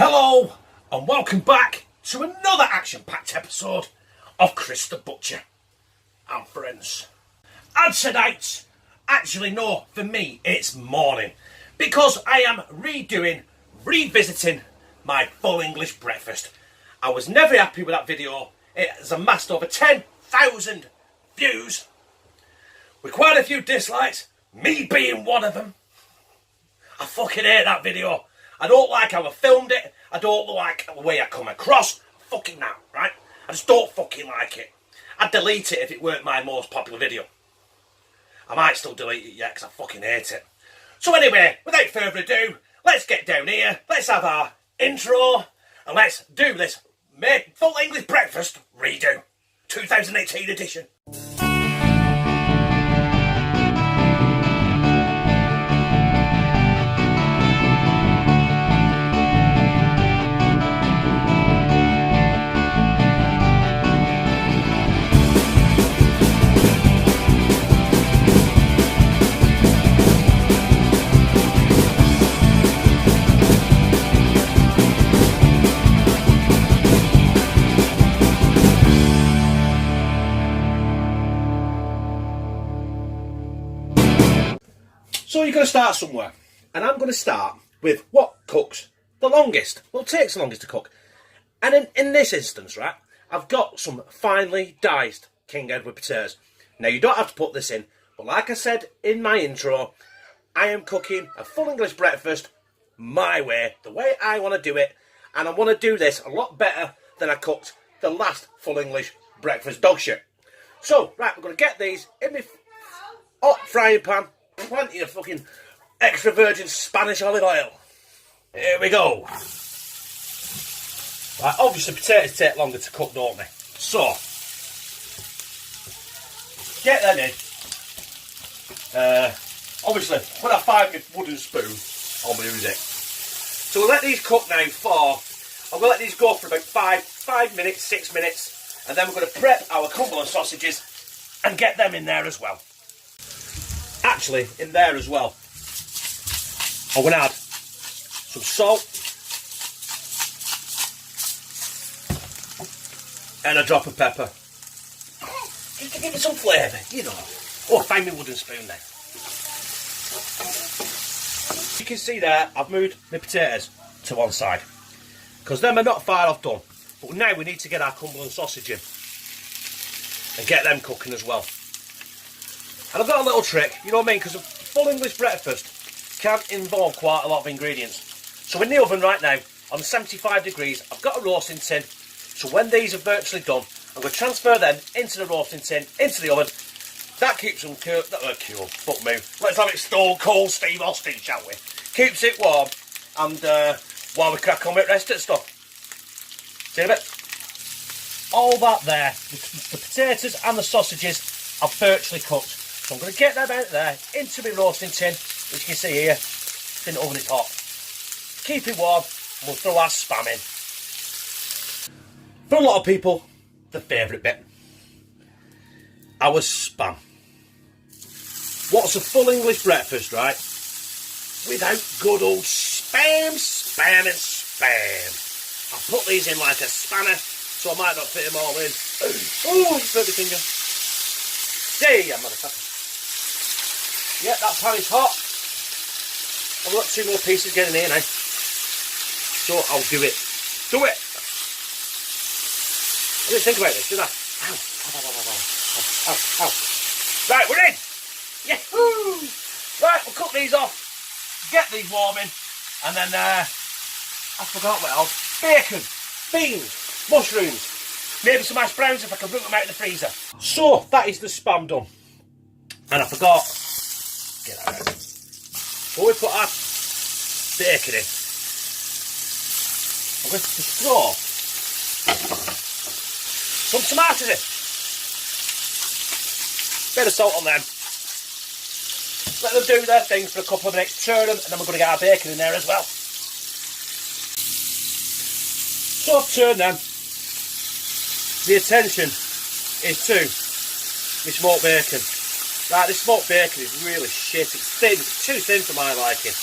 Hello and welcome back to another action-packed episode of Chris the Butcher and Friends. And tonight, actually no, for me it's morning, because I am revisiting my full English breakfast. I was never happy with that video. It has amassed over 10,000 views, with quite a few dislikes, me being one of them. I fucking hate that video. I don't like how I filmed it. I don't like the way I come across. Fucking now, right? I just don't fucking like it. I'd delete it if it weren't my most popular video. I might still delete it yet because I fucking hate it. So anyway, without further ado, let's get down here. Let's have our intro and let's do this full English breakfast redo. 2018 edition. So you're going to start somewhere, and I'm going to start with what cooks the longest, well, takes the longest to cook. And in this instance, right, I've got some finely diced King Edward potatoes. Now, you don't have to put this in, but like I said in my intro, I am cooking a full English breakfast my way, the way I want to do it, and I want to do this a lot better than I cooked the last full English breakfast dog shit. So, right, we're going to get these in my hot frying pan. Plenty of fucking extra virgin Spanish olive oil. Here we go. Right, obviously potatoes take longer to cook, don't they? So, get them in. Obviously, when I find my wooden spoon, I'll use it. So we'll let these cook now I'm going to let these go for about 5 minutes, 6 minutes, and then we're going to prep our Cumberland sausages and get them in there as well. Actually, in there as well, I'm going to add some salt and a drop of pepper, just to give it some flavour, you know. Oh, find me wooden spoon then. You can see there, I've moved my potatoes to one side, because them are not far off done. But now we need to get our Cumberland sausage in and get them cooking as well. And I've got a little trick, you know what I mean, because a full English breakfast can involve quite a lot of ingredients. So in the oven right now, on 75 degrees, I've got a roasting tin. So when these are virtually done, I'm going to transfer them into the roasting tin, into the oven. That keeps them cool, fuck me. Let's have it stone cold Steve Austin, shall we? Keeps it warm, and while we crack on with the rest of the stuff. See in a bit? All that there, the potatoes and the sausages are virtually cooked. So I'm going to get them out there into my roasting tin, which you can see here. It's in the oven, it's hot. Keep it warm, and we'll throw our spam in. For a lot of people, the favourite bit. Our spam. What's a full English breakfast, right? Without good old spam, spam and spam. I'll put these in like a spanner, so I might not fit them all in. Oh, you hurt my finger. Yeah, motherfucker. Yeah, that pan is hot. I've got 2 more pieces getting here now. So I'll do it. Do it! I didn't think about this, did I? Ow, ow, ow, ow, ow, ow, ow. Right, we're in! Yahoo! Right, we'll cut these off. Get these warming. And then, I forgot what else. Bacon, beans, mushrooms. Maybe some hash browns if I can root them out of the freezer. So, that is the spam done. And I forgot. Get that out. So we put our bacon in. I'm going to just throw some tomatoes in. Bit of salt on them. Let them do their thing for a couple of minutes, turn them, and then we're going to get our bacon in there as well. So I've turned them. The attention is to my smoked bacon. Right, this smoked bacon is really shit. It's thin, it's too thin for my liking.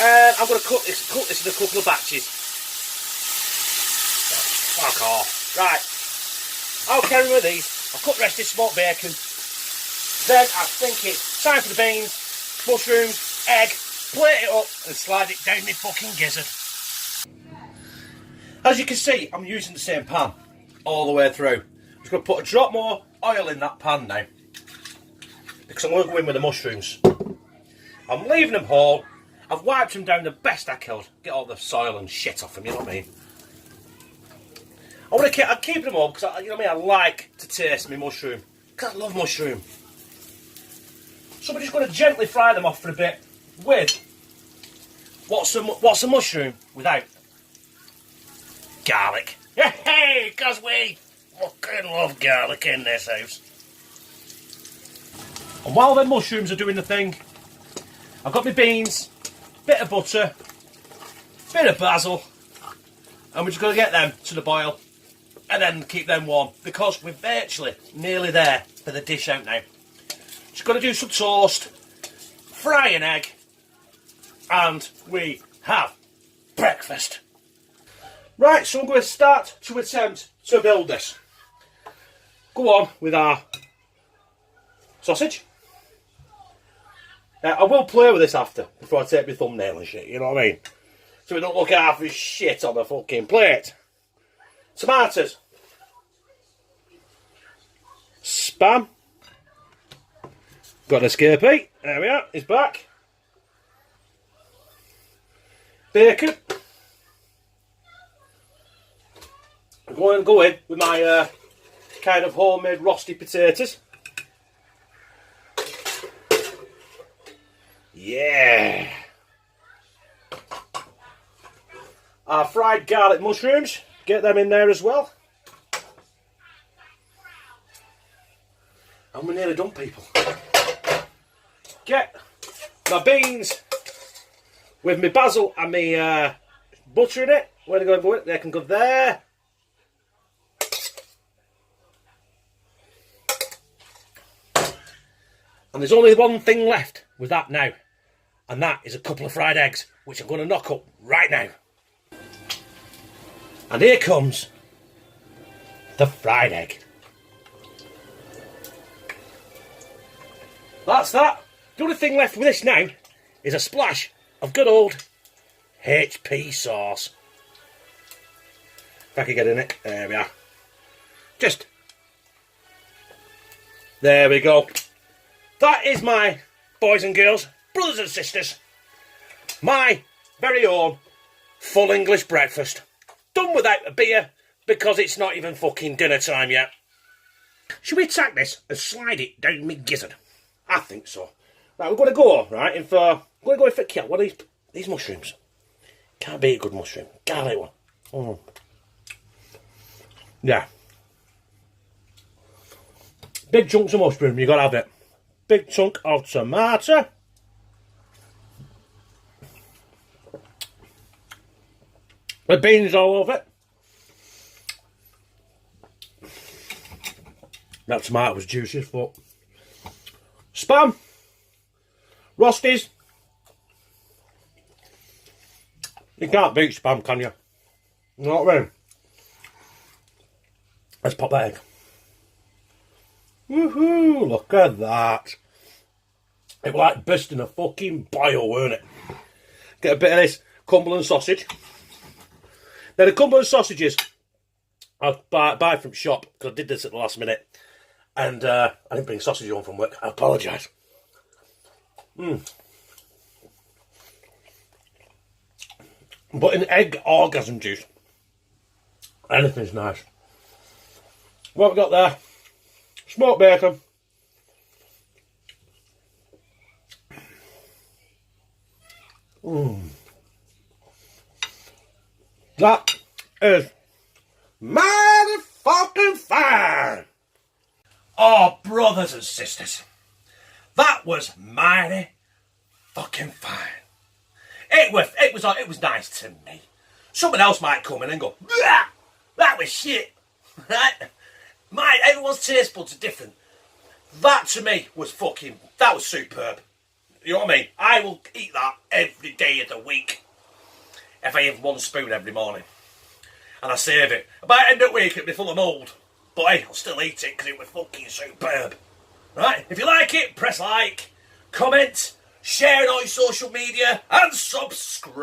And I'm going to cut this in a couple of batches. Fuck off. Right. I'll carry with these. I'll cut the rest of this smoked bacon. Then I think it's time for the beans, mushrooms, egg, plate it up and slide it down my fucking gizzard. As you can see, I'm using the same pan all the way through. I'm just going to put a drop more oil in that pan now, because I'm going to go in with the mushrooms. I'm leaving them whole. I've wiped them down the best I could. Get all the soil and shit off them, you know what I mean? I'm keeping them all because, you know what I mean, I like to taste my mushroom. Because I love mushroom. So we're just going to gently fry them off for a bit with, what's a mushroom without? Garlic. Hey, because we fucking love garlic in this house. And while the mushrooms are doing the thing, I've got my beans, bit of butter, bit of basil, and we're just going to get them to the boil and then keep them warm because we're virtually nearly there for the dish out now. Just got to do some toast, fry an egg, and we have breakfast. Right, so I'm going to start to attempt to build this. Go on with our sausage. I will play with this after, before I take my thumbnail and shit, you know what I mean? So we don't look half as shit on the fucking plate. Tomatoes. Spam. Got an escapee. There we are, it's back. Bacon. I'm going to go in with my kind of homemade roasted potatoes. Yeah. Our fried garlic mushrooms, get them in there as well. And we're nearly done, people. Get my beans with my basil and my butter in it. Where are they going to go in? They can go there. And there's only one thing left with that now. And that is a couple of fried eggs, which I'm going to knock up right now. And here comes the fried egg. That's that. The only thing left with this now is a splash of good old HP sauce. If I can get in it. There we are. Just. There we go. That is my, boys and girls, brothers and sisters, my very own full English breakfast. Done without a beer because it's not even fucking dinner time yet. Should we attack this and slide it down my gizzard? I think so. Right, we're going to go, right, in for, we're going to go in for kill. What are these mushrooms? Can't beat a good mushroom. Garlic one. Mm. Yeah. Big chunks of mushroom, you got to have it. Big chunk of tomato. The beans all over it. That tomato was juicy as fuck. Spam. Rosties. You can't beat spam, can you? You know what I mean? Let's pop that egg. Woohoo! Look at that. It was like bursting a fucking boil, weren't it? Get a bit of this Cumberland sausage. Now the Cumberland sausages I buy from shop, because I did this at the last minute. And I didn't bring sausage home from work. I apologise. But an egg orgasm juice. Anything's nice. What have we got there? Smoked bacon. That is mighty fucking fine. Oh, brothers and sisters, that was mighty fucking fine. It was nice to me. Someone else might come in and go, that was shit. Right? Everyone's taste buds are different. That to me was that was superb. You know what I mean? I will eat that every day of the week. If I have one spoon every morning. And I save it. I might end up waking up be full of mould. But hey, I'll still eat it because it was fucking superb. Right? If you like it, press like, comment, share it on your social media, and subscribe.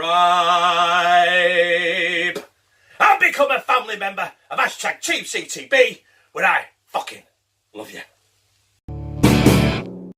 And become a family member of #CheapCTB, where I fucking love you.